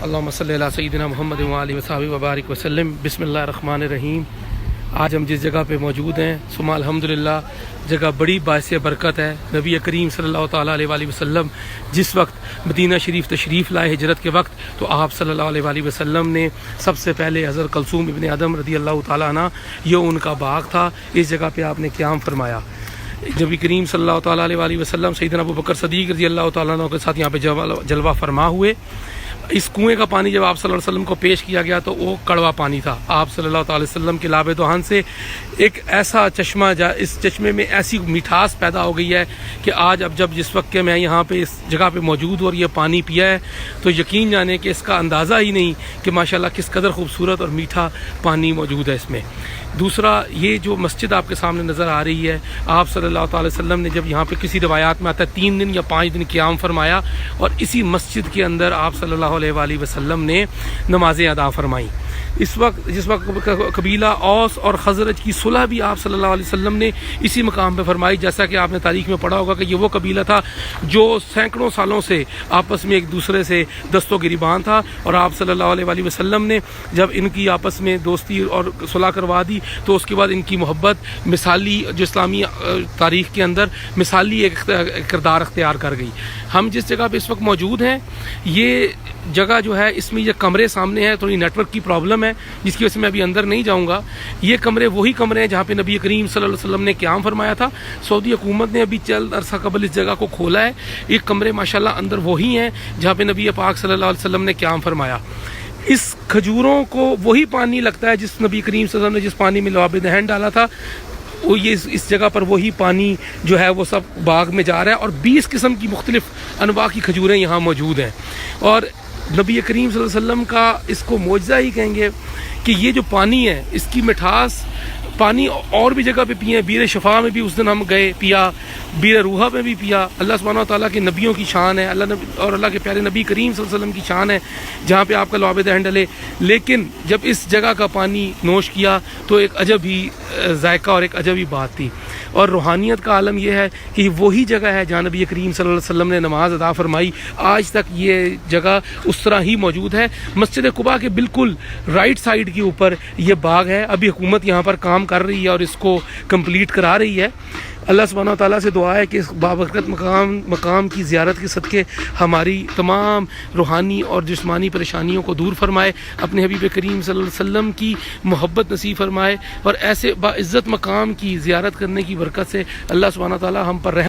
اللہم صلی علی سیدنا محمد وآلہ وصحبہ وبارک وسلم۔ بسم اللہ الرحمن الرحیم۔ آج ہم جس جگہ پہ موجود ہیں ثم الحمدللہ جگہ بڑی باعث برکت ہے۔ نبی کریم صلی اللہ تعالیٰ علیہ وآلہ وسلم جس وقت مدینہ شریف تشریف لائے ہجرت کے وقت، تو آپ صلی اللہ علیہ وآلہ وسلم نے سب سے پہلے حضرت کلثوم ابن ادم رضی اللہ تعالیٰ عنہ، یہ ان کا باغ تھا، اس جگہ پہ آپ نے قیام فرمایا۔ نبی کریم صلی اللہ تعالیٰ علیہ وآلہ وسلم سیدنا ابو بکر صدیق رضی اللہ تعالیٰ عنہ کے ساتھ یہاں پہ جلوہ فرما ہوئے۔ اس کنویں کا پانی جب آپ صلی اللہ علیہ وسلم کو پیش کیا گیا تو وہ کڑوا پانی تھا۔ آپ صلی اللہ تعالی وسلم کے لاب دہان سے ایک ایسا چشمہ، اس چشمے میں ایسی مٹھاس پیدا ہو گئی ہے کہ آج اب جس وقت کہ میں یہاں پہ اس جگہ پہ موجود ہوں اور یہ پانی پیا ہے تو یقین جانے کہ اس کا اندازہ ہی نہیں کہ ماشاءاللہ کس قدر خوبصورت اور میٹھا پانی موجود ہے اس میں۔ دوسرا، یہ جو مسجد آپ کے سامنے نظر آ رہی ہے، آپ صلی اللہ تعالی وسلم نے جب یہاں پہ کسی روایات میں آتا ہے 3 دن یا 5 دن قیام فرمایا، اور اسی مسجد کے اندر آپ صلی اللہ علیہ وآلہ وسلم نے نمازیں ادا فرمائیں۔ جس وقت قبیلہ اوس اور خزرج کی صلح بھی آپ صلی اللہ علیہ وسلم نے اسی مقام پہ فرمائی، جیسا کہ آپ نے تاریخ میں پڑھا ہوگا کہ یہ وہ قبیلہ تھا جو سینکڑوں سالوں سے آپس میں ایک دوسرے سے دست و گریبان تھا، اور آپ صلی اللہ علیہ وآلہ وسلم نے جب ان کی آپس میں دوستی اور صلح کروا دی تو اس کے بعد ان کی محبت مثالی، جو اسلامی تاریخ کے اندر مثالی ایک کردار اختیار کر گئی۔ ہم جس جگہ پہ اس وقت موجود ہیں، یہ جگہ جو ہے اس میں یہ کمرے سامنے ہیں، تھوڑی نیٹ ورک کی پرابلم ہے جس کی وجہ سے میں ابھی اندر نہیں جاؤں گا۔ یہ کمرے وہی کمرے ہیں جہاں پہ نبی کریم صلی اللہ علیہ وسلم نے قیام فرمایا تھا۔ سعودی حکومت نے ابھی چند عرصہ قبل اس جگہ کو کھولا ہے۔ یہ کمرے ماشاءاللہ اندر وہی ہیں جہاں پہ نبی پاک صلی اللہ علیہ وسلم نے قیام فرمایا۔ اس کھجوروں کو وہی پانی لگتا ہے جس نبی کریم صلی اللہ علیہ وسلم نے جس پانی میں لعاب دہن ڈالا تھا، وہ یہ اس جگہ پر وہی پانی جو ہے وہ سب باغ میں جا رہا ہے، اور 20 قسم کی مختلف انواع کی کھجوریں یہاں موجود ہیں۔ اور نبی کریم صلی اللہ علیہ وسلم کا اس کو معجزہ ہی کہیں گے کہ یہ جو پانی ہے اس کی مٹھاس پانی اور بھی جگہ پہ پیے ہیں۔ بیر شفا میں بھی اس دن ہم گئے پیا، بیر روحہ میں بھی پیا۔ اللہ سبحانہ و تعالیٰ کے نبیوں کی شان ہے، اور اللہ کے پیارے نبی کریم صلی اللہ علیہ وسلم کی شان ہے جہاں پہ آپ کا لعاب دہن ڈلے۔ لیکن جب اس جگہ کا پانی نوش کیا تو ایک عجب ہی ذائقہ اور ایک عجب ہی بات تھی۔ اور روحانیت کا عالم یہ ہے کہ یہ وہی جگہ ہے جہاں نبی کریم صلی اللہ علیہ وسلم نے نماز ادا فرمائی۔ آج تک یہ جگہ اس طرح ہی موجود ہے۔ مسجد قباء کے بالکل رائٹ سائیڈ کے اوپر یہ باغ ہے۔ ابھی حکومت یہاں پر کام کر رہی ہے اور اس کو کمپلیٹ کرا رہی ہے۔ اللہ سبحانہ و تعالیٰ سے دعا ہے کہ اس بابرکت مقام کی زیارت کے صدقے ہماری تمام روحانی اور جسمانی پریشانیوں کو دور فرمائے، اپنے حبیب کریم صلی اللہ علیہ وسلم کی محبت نصیب فرمائے، اور ایسے باعزت مقام کی زیارت کرنے کی برکت سے اللہ سبحانہ و تعالیٰ ہم پر رحم